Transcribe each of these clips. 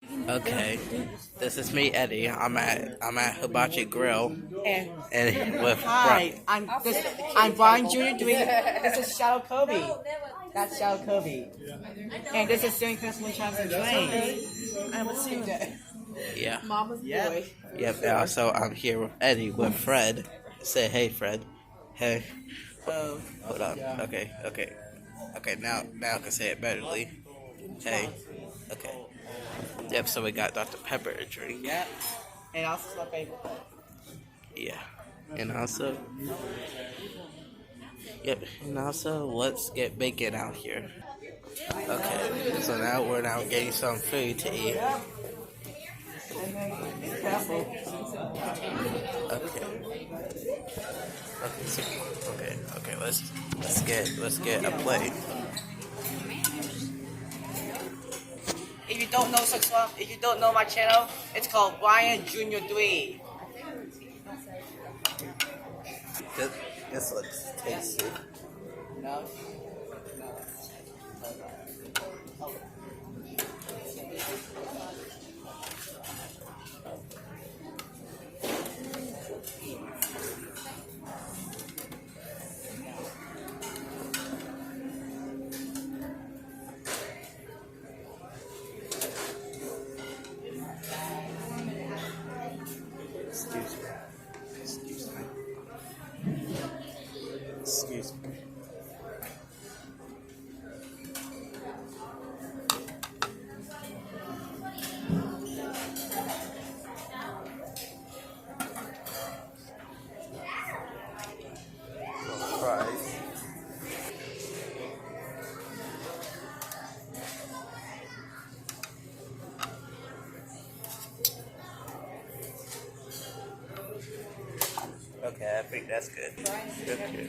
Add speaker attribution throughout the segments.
Speaker 1: Okay, this is me, Eddie. I'm at Hibachi Grill,
Speaker 2: And
Speaker 1: and with
Speaker 2: hi, I'm Brian Jr. doing this is Shadow Kirby. That's Shadow Kirby. And this is Steering Festival Chimes and Trains. I'm assuming that.
Speaker 1: yeah,
Speaker 2: Mama's boy.
Speaker 1: yep. And also, I'm here with Eddie with Fred. Say hey, Fred. Hey.
Speaker 2: Oh,
Speaker 1: Hold up. Okay. Now I can say it betterly. Hey. Okay. Yep. So we got Dr. Pepper to drink.
Speaker 2: yeah. And also my favorite.
Speaker 1: Yeah. And also, yep. And also, let's get bacon out here. Okay. So now we're now getting some food to eat.
Speaker 2: Careful.
Speaker 1: Okay. Okay. Let's get a plate.
Speaker 2: If you don't know my channel, it's called Brian Jr. 3.
Speaker 1: This looks tasty.
Speaker 2: No.
Speaker 1: Excuse me. Fries. Okay, I think that's good. Okay.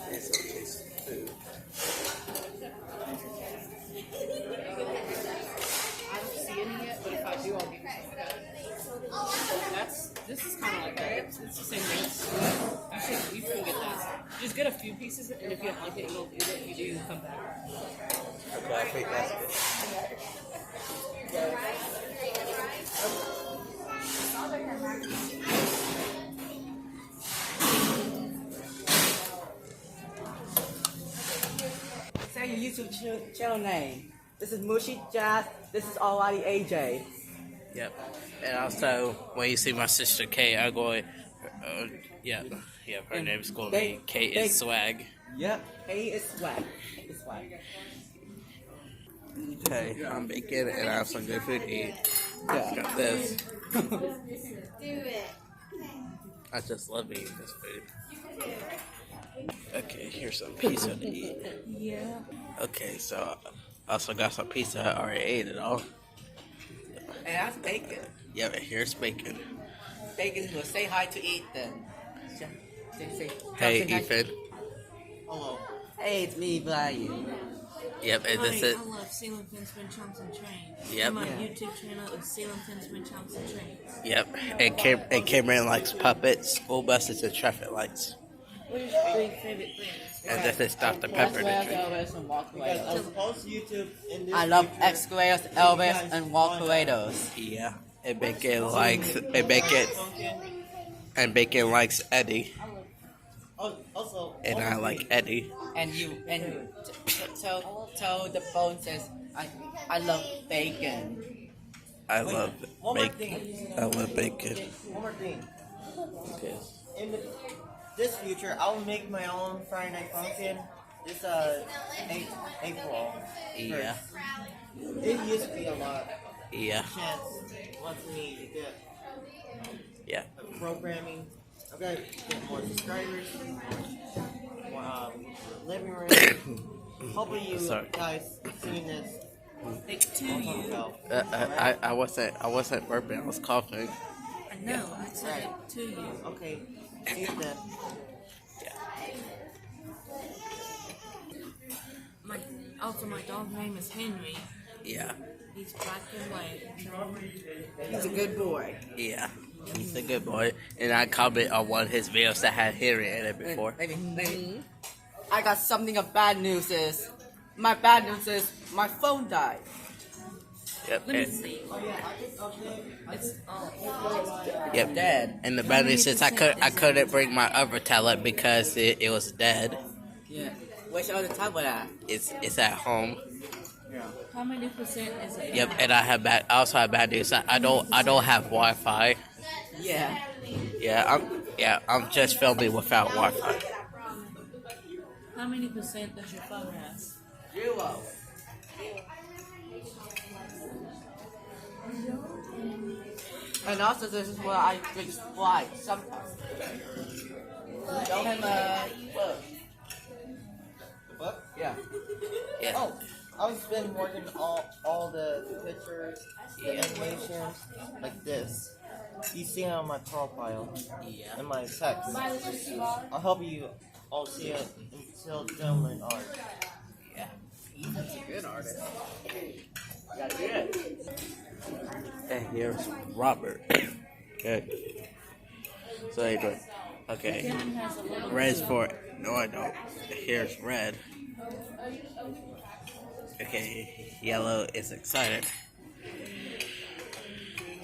Speaker 1: Here's some tasty food.
Speaker 3: I don't see any yet, but if I do, I'll give you some. This is kind of like that. It's the same thing. You can get that. Just get a few pieces, and if you don't like it, you'll eat it. If you do, come back.
Speaker 1: Okay, I think that's good.
Speaker 2: Say your YouTube channel name. This is Mushy Jazz. This is Alrighty AJ.
Speaker 1: Yep. And also, when you see my sister Kate, I'm going. Yeah. Her name's going to be Kateiswag.
Speaker 2: Yep. Hey, it's swag. It's swag.
Speaker 1: Okay, I'm baking and I have some good food to eat.
Speaker 2: Yeah.
Speaker 1: Got this. I just love eating this food. Okay, here's some pizza to eat.
Speaker 3: Yeah.
Speaker 1: Okay, so I also got some pizza. I already ate it all.
Speaker 2: And that's bacon.
Speaker 1: Yeah, and here's bacon.
Speaker 2: Bacon will say hi to Ethan.
Speaker 1: Hey,
Speaker 2: say hi.
Speaker 1: Ethan.
Speaker 2: Hello. Hey, it's me, Brian.
Speaker 1: Yep, and this is.
Speaker 3: I love Ceiling Fenceman Chomps and Trains.
Speaker 1: Yep.
Speaker 3: My
Speaker 2: Yeah.
Speaker 3: YouTube channel is Ceiling Fenceman Chomps and Trains.
Speaker 1: Yep, and Cameron likes puppets, school buses, and traffic lights.
Speaker 3: What is your three favorite things?
Speaker 1: And this is Dr. Pepper to drink.
Speaker 2: I love X-Rails, Elvis, and Walkerados.
Speaker 1: Yeah, and bacon likes Eddie, and I like Eddie.
Speaker 2: And tell the phone says I love bacon.
Speaker 1: I love bacon. I love bacon.
Speaker 4: One more thing.
Speaker 1: Okay.
Speaker 4: In this future, I'll make my own Friday Night Funkin'. This April.
Speaker 1: Yeah.
Speaker 4: It used to be a lot.
Speaker 1: Yeah.
Speaker 4: Chance wants me to get
Speaker 1: Yeah.
Speaker 4: programming. I gotta get more subscribers. More living room. Hopefully you
Speaker 1: Sorry.
Speaker 4: guys seen this.
Speaker 3: Like to
Speaker 4: I'll talk
Speaker 3: you.
Speaker 4: about.
Speaker 1: I wasn't burping. I was coughing.
Speaker 3: I know. I said it to you.
Speaker 4: Okay. See you then.
Speaker 3: My dog name is Henry.
Speaker 1: Yeah.
Speaker 3: He's black and white.
Speaker 2: He's a good boy.
Speaker 1: Yeah. He's a good boy. And I comment on one of his videos that had Henry in it before.
Speaker 2: I got something of bad news is my bad news is my phone died.
Speaker 1: Yep.
Speaker 3: Let me see. It's
Speaker 1: Yep.
Speaker 2: Dead.
Speaker 1: And the bad news is I couldn't bring my other tablet because it was dead.
Speaker 2: Yeah. Where's your other tablet at?
Speaker 1: It's at home.
Speaker 2: Yeah.
Speaker 3: how many percent is it?
Speaker 1: Yep. And I also have bad news. I don't have Wi-Fi.
Speaker 2: Yeah.
Speaker 1: I'm just filming without Wi-Fi.
Speaker 3: How many percent does your phone have?
Speaker 2: 0. And also, this is where I drink Sprite sometimes. Show him a book.
Speaker 4: The book?
Speaker 2: Yeah.
Speaker 1: Yeah.
Speaker 4: Oh, I've been working all the pictures, the animations, like this. You see it on my profile
Speaker 1: Yeah.
Speaker 4: and my text. I'll help you all see it until gentleman art.
Speaker 1: Yeah.
Speaker 2: That's a good artist. You gotta do it.
Speaker 1: And here's Robert. Okay. So anyway, okay.
Speaker 3: Kevin has a little.
Speaker 1: Red's for no, I don't. Here's red. Okay, yellow is excited.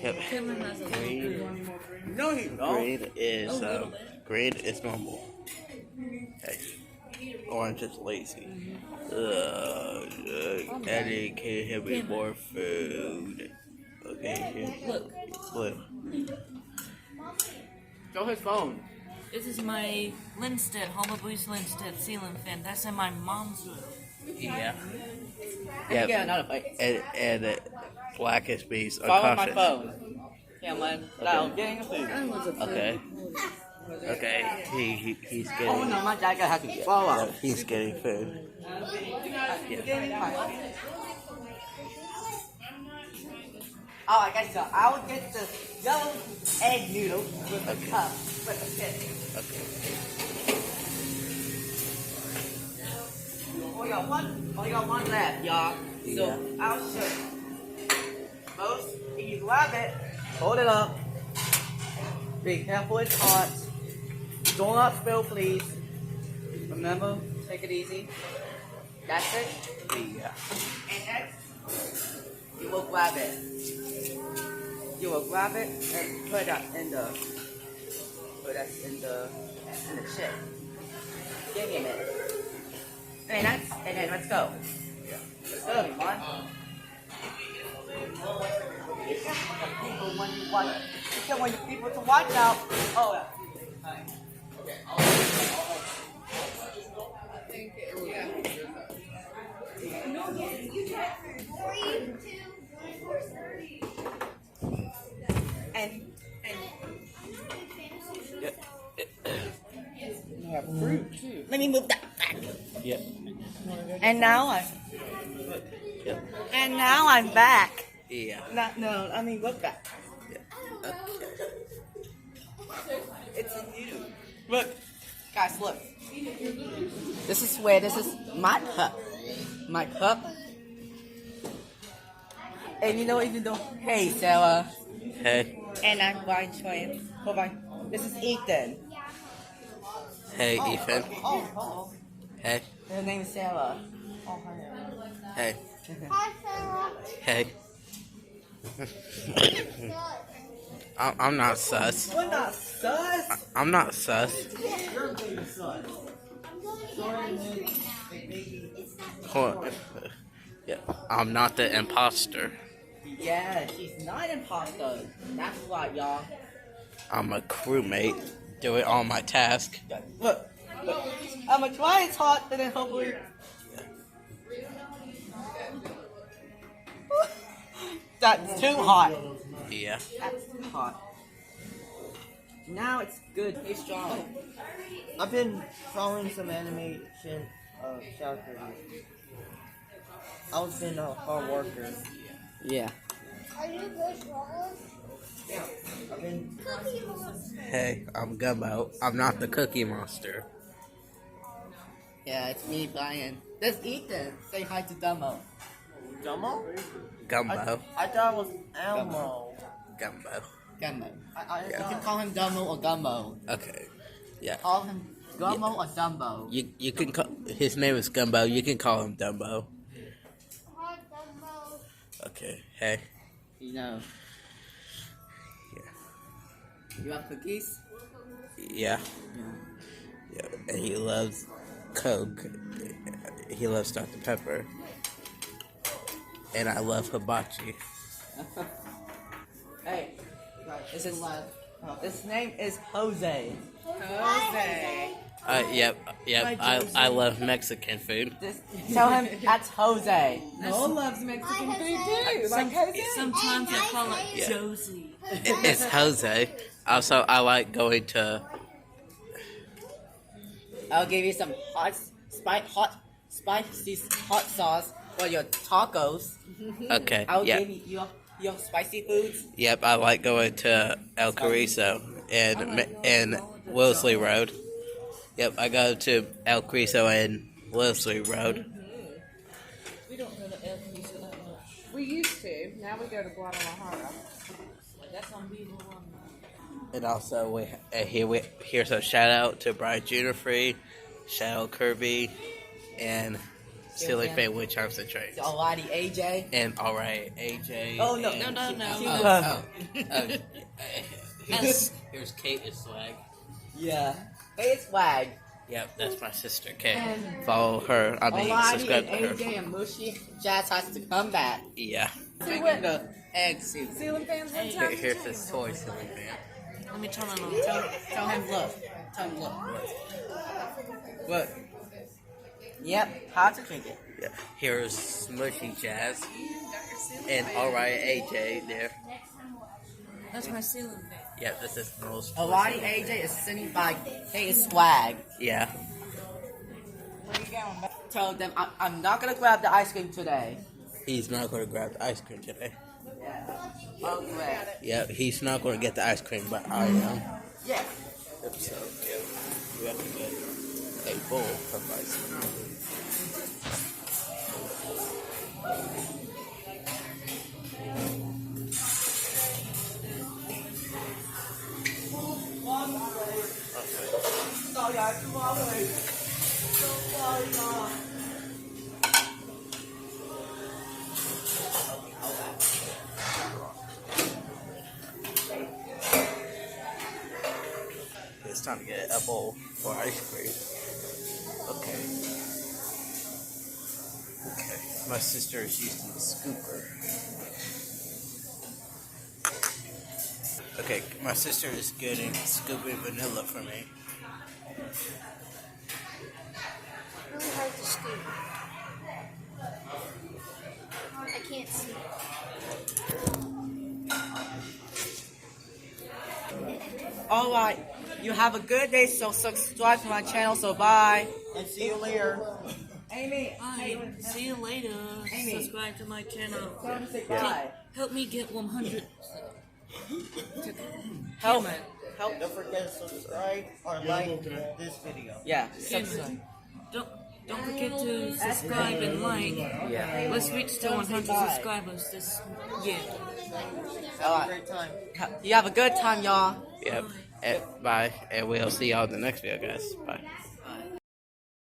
Speaker 1: Yep.
Speaker 3: Kevin has a little.
Speaker 1: Green,
Speaker 2: No, you don't.
Speaker 1: green is normal. Okay. Orange is lazy. Eddie, can you give me more food? Okay, here.
Speaker 3: Look,
Speaker 1: Blue.
Speaker 2: Show his phone.
Speaker 3: this is my Lindstedt, Homo Boost Lindstedt ceiling fan. That's in my mom's room.
Speaker 1: Yeah.
Speaker 2: Yeah. Get another plate.
Speaker 1: And Blackest Beast
Speaker 2: Follow my
Speaker 1: unconscious.
Speaker 2: phone. Yeah, man. Now, getting the food.
Speaker 3: I was a fool.
Speaker 1: Okay. Okay. He's getting.
Speaker 2: Oh no, my dad has to follow.
Speaker 1: Yeah, he's getting food.
Speaker 2: Oh, I guess so. I would get the yellow egg noodle with a cup, with a stick.
Speaker 1: Okay.
Speaker 2: Only got one left, y'all. So
Speaker 1: Yeah.
Speaker 2: I'll show you. Most, if you grab it, hold it up. Be careful, it's hot. Do not spill, please. Remember, take it easy. That's it.
Speaker 1: Yeah.
Speaker 2: And next, you will grab it. You will grab it and put that in the chip. Give me a minute. And then let's go. Let's go, everyone. People want you don't want the people to watch out. Oh yeah. And you have fruit too. Let me move that back.
Speaker 1: Yep.
Speaker 2: And now
Speaker 1: Yep.
Speaker 2: I'm back.
Speaker 1: Yeah.
Speaker 2: No, I mean look back.
Speaker 1: Okay.
Speaker 2: It's you. Look, guys, look. This is my cup. My cup. And you know what you do? Hey, Sarah.
Speaker 1: Hey.
Speaker 2: And I'm going to try. Hold on. This is Ethan.
Speaker 1: Hey, Ethan.
Speaker 2: Oh.
Speaker 1: Hey.
Speaker 2: Her name is Sarah. Oh, hi.
Speaker 1: Hey.
Speaker 5: Hi, Sarah.
Speaker 1: Hey. I'm not sus.
Speaker 2: We're not sus.
Speaker 1: I'm not sus.
Speaker 2: You're being sus.
Speaker 1: Hold on. Yeah. I'm not the imposter.
Speaker 2: Yeah, she's not imposter. That's right, y'all.
Speaker 1: I'm a crewmate doing all my tasks.
Speaker 2: Look. I'm gonna try it's hot, and then hopefully. That's too hot.
Speaker 1: Yeah.
Speaker 2: That's too hot. Now it's good. It's strong.
Speaker 4: I've been following some animation of Shadow Kirby. I've been a hard worker.
Speaker 2: Yeah.
Speaker 5: Are you good, Wallace?
Speaker 4: Yeah, I've been.
Speaker 5: Cookie Monster.
Speaker 1: Hey, I'm Gumbo. I'm not the Cookie Monster.
Speaker 2: Yeah, it's me, Brian. There's Ethan. Say hi to Dumbo.
Speaker 4: Gummo?
Speaker 1: Gumbo.
Speaker 4: I thought it was Elmo.
Speaker 1: Gumbo.
Speaker 2: Gumbo.
Speaker 4: I
Speaker 2: You can
Speaker 4: thought.
Speaker 2: call him Dumbo or Gumbo.
Speaker 1: Okay. Yeah.
Speaker 2: Call him Gumbo or Dumbo.
Speaker 1: You can call his name is Gumbo. You can call him Dumbo. Okay. Hey.
Speaker 2: You know.
Speaker 1: Yeah.
Speaker 2: You have cookies?
Speaker 1: Yeah. Yeah. And he loves Coke. He loves Dr. Pepper. And I love hibachi.
Speaker 2: Hey, his name is Jose.
Speaker 3: Jose.
Speaker 1: Yep. I love Mexican food.
Speaker 2: Just tell him that's Jose.
Speaker 3: Noel loves Mexican food too. Like Jose.
Speaker 5: Sometimes I call it
Speaker 1: Yeah.
Speaker 5: Josie.
Speaker 1: It's Jose. Also, I like going to.
Speaker 2: I'll give you some spicy hot sauce for your tacos.
Speaker 1: Okay.
Speaker 2: I'll
Speaker 1: Yeah.
Speaker 2: give you your spicy foods.
Speaker 1: Yep. I like going to El Carrizo and Wellesley Road. Yep. I go to El Carrizo and Wellesley Road.
Speaker 3: We don't go to El Carrizo that much. We used to. Now we go to Guadalajara. That's on Viva One.
Speaker 1: And also, here's a shout out to Brian Jr. Free, shout out Kirby, and Silly Fan with Chimes and Trains.
Speaker 2: Alrighty, AJ.
Speaker 1: And alright, AJ.
Speaker 2: Oh no,
Speaker 1: and,
Speaker 3: No.
Speaker 1: Here's Kateiswag.
Speaker 2: Yeah. Hey, swag.
Speaker 1: Yep, that's my sister Kate. Follow her. I mean,
Speaker 2: Alrighty,
Speaker 1: subscribe
Speaker 2: and
Speaker 1: to her.
Speaker 2: AJ and Mushy Jazz has to come back.
Speaker 1: Yeah.
Speaker 2: Making the egg soup.
Speaker 3: Ceiling fans one time.
Speaker 1: Here's his toy, Silly Fan.
Speaker 5: Let me turn on
Speaker 2: Tell him look. Tell him look. Look. Yep, how to drink it.
Speaker 1: Yeah. Here's Mushy Jazz. And alright, AJ there.
Speaker 5: That's my ceiling fan.
Speaker 1: Yeah, this is the most.
Speaker 2: Alrighty, AJ is sitting by Kateiswag.
Speaker 1: Yeah.
Speaker 2: Where you going? Tell them I'm not gonna grab the ice cream today.
Speaker 1: He's not going to grab the ice cream today.
Speaker 2: Yeah. Okay.
Speaker 1: Yeah, he's not going to get the ice cream, but I am.
Speaker 2: Yeah.
Speaker 1: So, yeah, we have to get a bowl of ice cream. It's time to get a bowl for ice cream. Okay. Okay. My sister is using the scooper. Okay, my sister is getting scooping vanilla for me.
Speaker 5: Really hard to scoop. I can't see.
Speaker 2: Alright. You have a good day, so subscribe to my channel, so bye.
Speaker 4: And see you later.
Speaker 2: Amy,
Speaker 5: Bye. See you later.
Speaker 2: Amy.
Speaker 5: Subscribe to my channel.
Speaker 2: tell them to say bye.
Speaker 5: Help me get 100.
Speaker 2: Help.
Speaker 4: Don't forget to subscribe or like this video.
Speaker 2: Yeah.
Speaker 5: Subscribe. Don't forget to subscribe and like.
Speaker 1: Yeah.
Speaker 5: Let's reach to 100 subscribers this year.
Speaker 4: Have a great time.
Speaker 2: You have a good time, y'all.
Speaker 1: Yep. Bye. And we'll see y'all in the next video, guys. Bye.